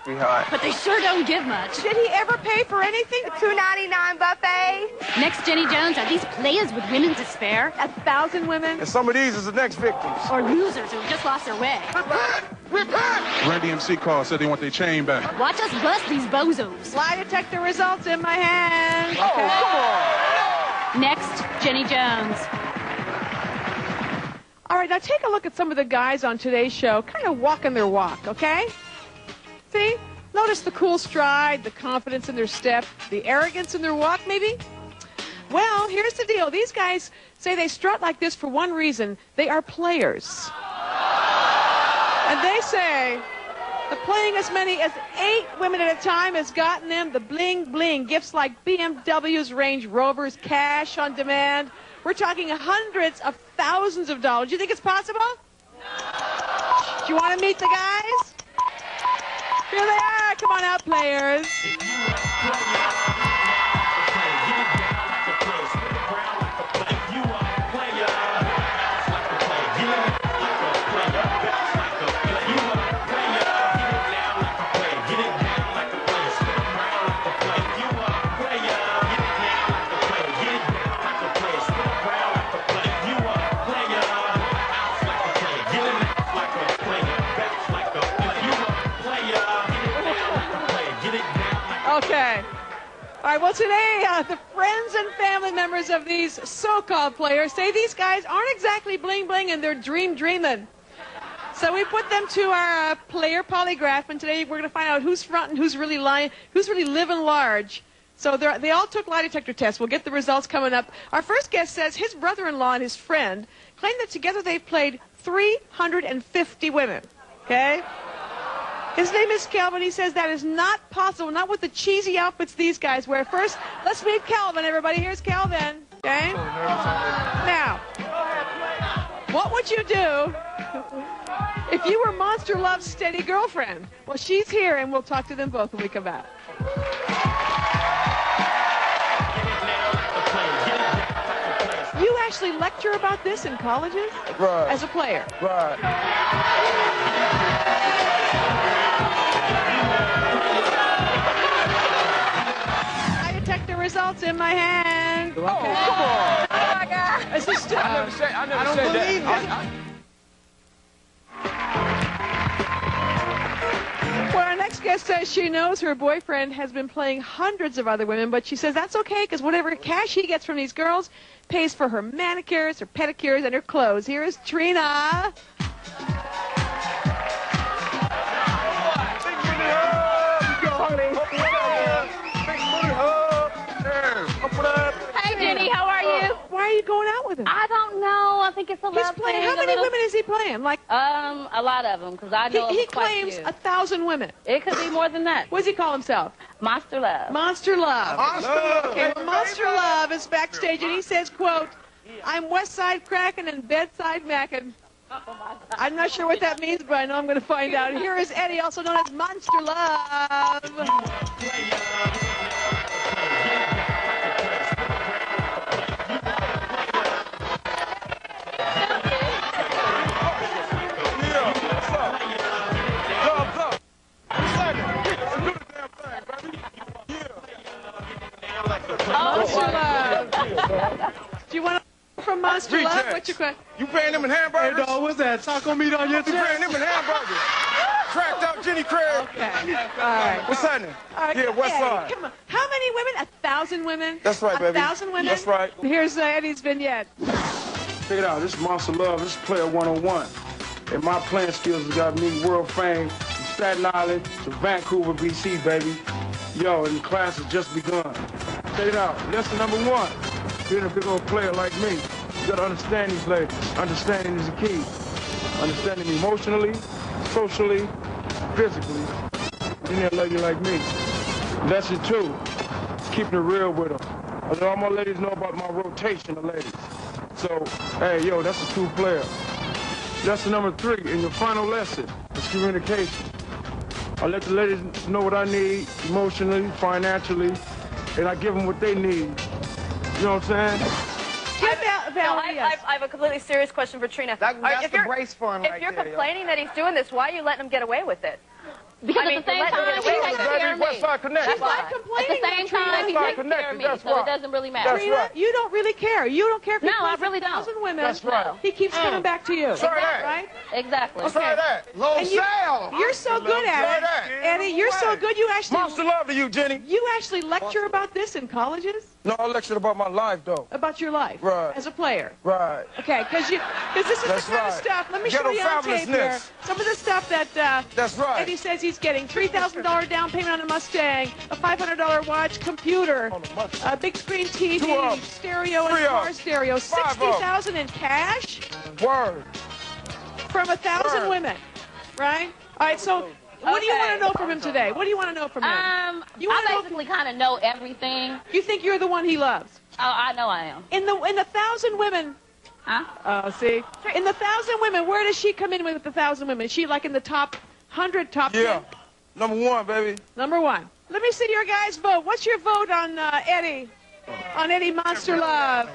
sweetheart. But they sure don't give much. Did he ever pay for anything? A $2.99 buffet? Next, Jenny Jones, are these players with women to spare? 1,000 women? And some of these is the next victims. Or losers who just lost their way? Run DMC called, said they want their chain back. Watch us bust these bozos. Lie detector results in my hand. Oh, come on. Next, Jenny Jones. All right, now take a look at some of the guys on today's show, kind of walking their walk, okay? See? Notice the cool stride, the confidence in their step, the arrogance in their walk, maybe? Well, here's the deal. These guys say they strut like this for one reason. They are players. And they say that playing as many as 8 women at a time has gotten them the bling-bling, gifts like BMWs, Range Rovers, cash on demand. We're talking hundreds of thousands of dollars. Do you think it's possible? No. Do you want to meet the guys? Here they are. Come on out, players. Okay. All right, well, today, the friends and family members of these so-called players say these guys aren't exactly bling-bling and they're dreaming. So we put them to our player polygraph, and today we're going to find out who's front and who's really lying, who's really living large. So they all took lie detector tests. We'll get the results coming up. Our first guest says his brother-in-law and his friend claim that together they've played 350 women, okay? His name is Kelvin. He says that is not possible, not with the cheesy outfits these guys wear. First, let's meet Kelvin, everybody. Here's Kelvin. Okay? Now, what would you do if you were Monster Love's steady girlfriend? Well, she's here, and we'll talk to them both when we come back. You actually lecture about this in colleges? Right. As a player? Right. The results in my hand. Oh, come on. Oh, my God. It's just, I never said that. Well, our next guest says she knows her boyfriend has been playing hundreds of other women, but she says that's okay because whatever cash he gets from these girls pays for her manicures, her pedicures, and her clothes. Here is Trina. Hey, Jenny, how are you? Why are you going out with him? I don't know. I think it's a He's love playing. thing. How many women is he playing? Like A lot of them, because I know he quite claims few. 1,000 women. It could be more than that. What does he call himself? Monster Love. Monster Love. Monster Love. Okay, well, Monster Love is backstage, and he says, quote, "I'm West Side cracking and bedside macking." I'm not sure what that means, but I know I'm going to find out. Here is Eddie, also known as Monster Love. Monster Love. Do you want to from Monster Love? What's your question? You paying them in hamburgers? Hey, dog, what's that? Taco meat on your You paying them in hamburgers? Cracked out Jenny Craig. Okay. All right. What's happening? All right. Yeah, West Eddie, Side. come on. How many women? 1,000 women? That's right, baby. 1,000 women? That's right. Here's Eddie's vignette. Check it out. This is Monster Love. This is Player 101. And my playing skills have got me world fame from Staten Island to Vancouver, BC, baby. Yo, and the class has just begun. Check it out. Lesson number 1. Being a big old player like me, you gotta understand these ladies. Understanding is the key. Understanding emotionally, socially, physically. You need a lady like me. Lesson 2. Keeping it real with them. I let all my ladies know about my rotation of ladies. So, hey, yo, that's a true player. Lesson number 3, in your final lesson, is communication. I let the ladies know what I need emotionally, financially, and I give them what they need. You know what I'm saying? I have a completely serious question for Trina. That's the brace fund right there. If you're complaining that he's doing this, why are you letting him get away with it? Because at the same time, he takes care of me. Westside Connect. She's not At complaining. the same time, he takes care of me, That's so it right. doesn't really matter. That's Trina, right. you don't really care. You don't care if he No, I plays really don't. 1,000 women. That's right. He keeps coming back to you. Try that. Right? Exactly. Try that. Low And you, sale. you're so good Try at it, that. Eddie. You're so good. You Monster love to you, Jenny. actually lecture about this in colleges, No, I lectured about my life, though. about your life Right. as a player. Right. Okay, because this is That's the kind of right. stuff. Let me Ghetto show you on tape here. fabulousness. Some of the stuff that That's right. Eddie says he's getting: $3,000 down payment on a Mustang, a $500 watch, computer, On a Mustang. a big screen TV, 2 of 'em. stereo, and 3 of 'em. car stereo. 5 of 'em. $60,000 in cash Word. from 1,000 Word. women, right? All right. So, what do you want to know from him today? What do you want to know from him? You I wanna know- basically kind of know everything. You think you're the one he loves? Oh, I know I am. In the 1,000 women. Huh? Oh, see, in the 1,000 women, where does she come in with the 1,000 women? Is she like in the top 100, top 10? Yeah. Number 1, baby. Number 1. Let me see your guys' vote. What's your vote on Eddie? On Eddie Monster Love?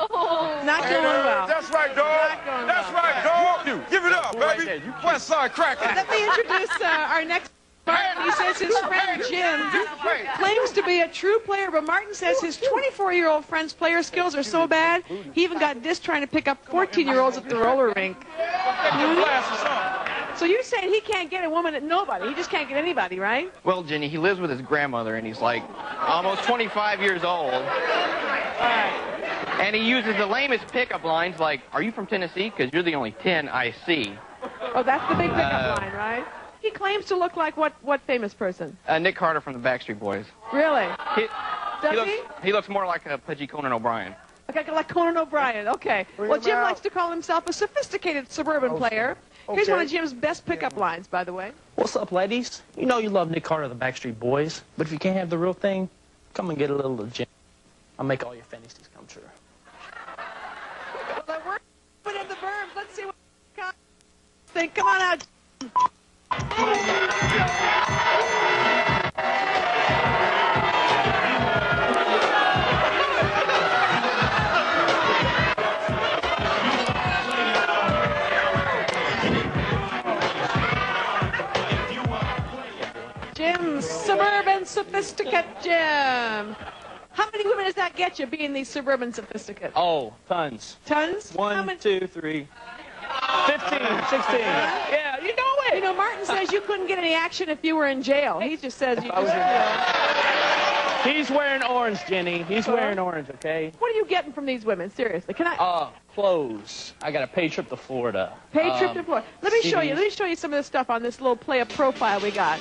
Oh. Not doing well. That's right, dog. Not going That's well. right, dog. Give it up, baby. Westside cracking. Let me introduce our next. Martin, he says his friend Jim claims to be a true player, but Martin says his 24-year-old friend's player skills are so bad, he even got dissed trying to pick up 14-year-olds at the roller rink. So you're saying he can't get a woman at nobody. He just can't get anybody, right? Well, Jenny, he lives with his grandmother, and he's like almost 25 years old. And he uses the lamest pickup lines like, "Are you from Tennessee? Because you're the only 10 I see." Oh, that's the big pickup line, right? He claims to look like what famous person? Nick Carter from the Backstreet Boys. Really? Does He looks more like a pudgy Conan O'Brien. Okay, like Conan O'Brien. Okay. Well, Jim likes to call himself a sophisticated suburban player. Here's one of Jim's best pickup lines, by the way. What's up, ladies? You know you love Nick Carter of the Backstreet Boys, but if you can't have the real thing, come and get a little of Jim. I'll make all your fantasies come true. Well, we're putting in the verbs. Let's see what think. Come on out. Jim, suburban sophisticate Jim. How many women does that get you being these suburban sophisticate? Oh, tons. Tons? How 1, many? 2, 3, 15, 16. Yeah, you know it. You know, Martin says you couldn't get any action if you were in jail. He just says you just, He's wearing orange, Jenny. He's wearing orange, okay? What are you getting from these women? Seriously, can I Clothes. I got a paid trip to Florida. pay trip to Florida? Let me show you. CDs. Let me show you some of the stuff on this little player profile we got.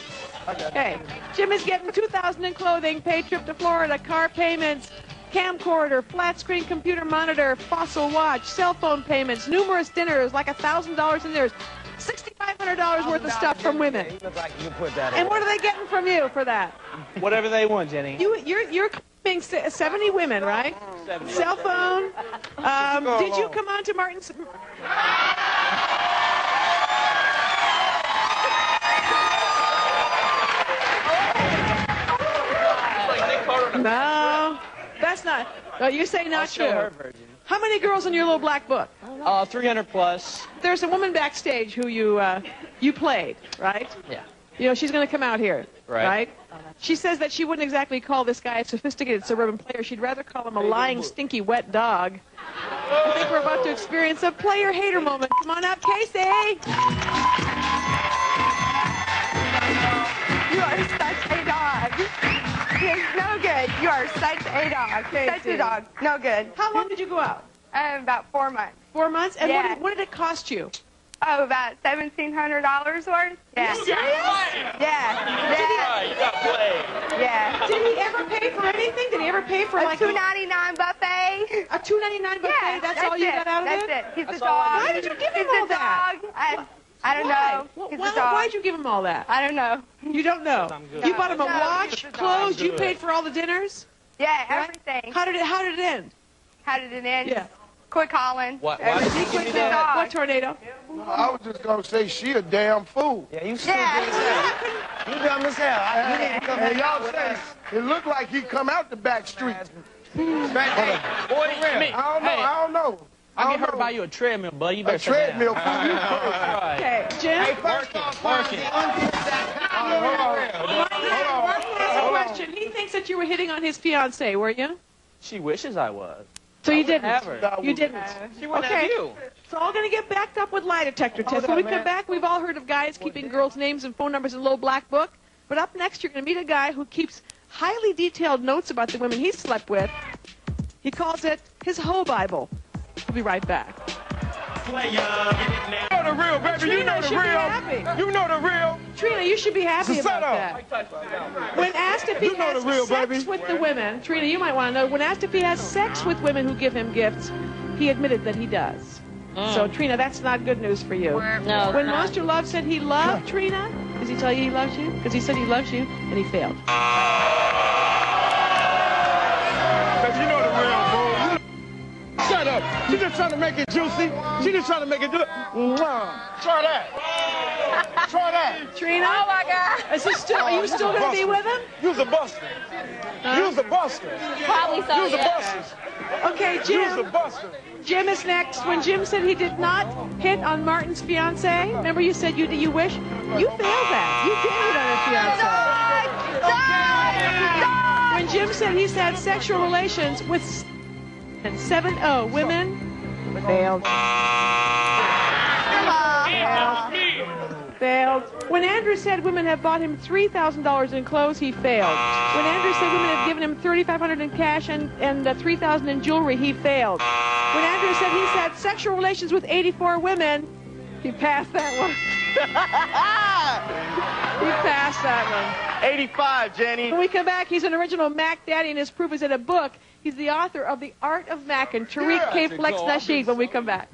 Okay, Jim is getting $2,000 in clothing, paid trip to Florida, car payments, camcorder, flat screen computer monitor, Fossil watch, cell phone payments, numerous dinners, like $1,000 in there. $6,500 worth of stuff from women. And what are they getting from you for that? Whatever they want, Jenny. You're claiming 70 women, right? 70. Cell phone. Did you come on to Martin's? No, that's not. Oh, you say not Show her true. version. How many girls in your little black book? 300 plus. There's a woman backstage who you played, right? Yeah. You know, she's going to come out here, Right. right? She says that she wouldn't exactly call this guy a sophisticated suburban player. She'd rather call him a lying, stinky, wet dog. I think we're about to experience a player-hater moment. Come on up, Casey. You are such a dog. You're no good. You are such a dog. Such a dog. No good. How long did you go out? About 4 months. 4 months? And Yeah. what did it cost you? Oh, about $1,700 worth. Yeah. Serious? Yeah. You got played. Yeah. Did he ever pay for anything? Did he ever pay for A like $2.99 buffet. a $2.99 buffet? Yeah. That's all you got out of That's it? it. He's a That's all I dog. Why did you give him He's all a that? dog. I don't know. He's a dog. Why'd you give him all that? I don't know. You don't know. I'm good. You bought him a No, watch, he's a dog. clothes. You Good. paid for all the dinners. Yeah, Right? everything. How did it end? How did it end? Yeah. Quit calling. Why did you give me He's a that? dog. What tornado? I was just going to say she a damn fool. Yeah. You dumb as hell. You didn't come and y'all say it looked like he come out the back street. Boy, I don't know. I get her to buy you a treadmill, buddy. You better A sit down. treadmill fool. You crazy. Right. Okay, Jim. First off, Work it. unfix that that you were hitting on his fiancée, were you? She wishes I was. So you didn't. have her. You didn't. She wouldn't Okay. have you. It's all going to get backed up with lie detector tests. When we come back, we've all heard of guys keeping girls' names and phone numbers in a little black book. But up next, you're going to meet a guy who keeps highly detailed notes about the women he's slept with. He calls it his hoe Bible. We'll be right back. You know the real, baby. You know the Trina should be real. happy. You know the real. Trina, you should be happy It's a about setup. that. When asked if he You know has the real, sex baby. with the women, Trina, you might want to know, when asked if he has sex with women who give him gifts, he admitted that he does. So, Trina, that's not good news for you. No, When Monster Love said he loved Trina, does he tell you he loves you? Because he said he loves you, and he failed. Baby, you know the real, bro. Shut up. She just trying to make it juicy. She just trying to make it good. Try that. Try that. Trina? Oh, my God. Is he still, are you still going to be with him? You's a buster. You's a buster. Probably so, You's a yeah. buster. Okay, You's a Jim. buster. Jim is next. When Jim said he did not hit on Martin's fiancée, remember you said you wish? You failed that. You did hit on her fiancée. When Jim said he's had sexual relations with 7 women, failed. Failed. When Andrew said women have bought him $3,000 in clothes, he failed. When Andrew said women have given him $3,500 in cash and $3,000 in jewelry, he failed. When Andrew said he's had sexual relations with 84 women, he passed that one. He passed that one. 85, Jenny. When we come back, he's an original Mac Daddy, and his proof is in a book. He's the author of The Art of Mac and Tariq K. Flex Nasheed when we come back.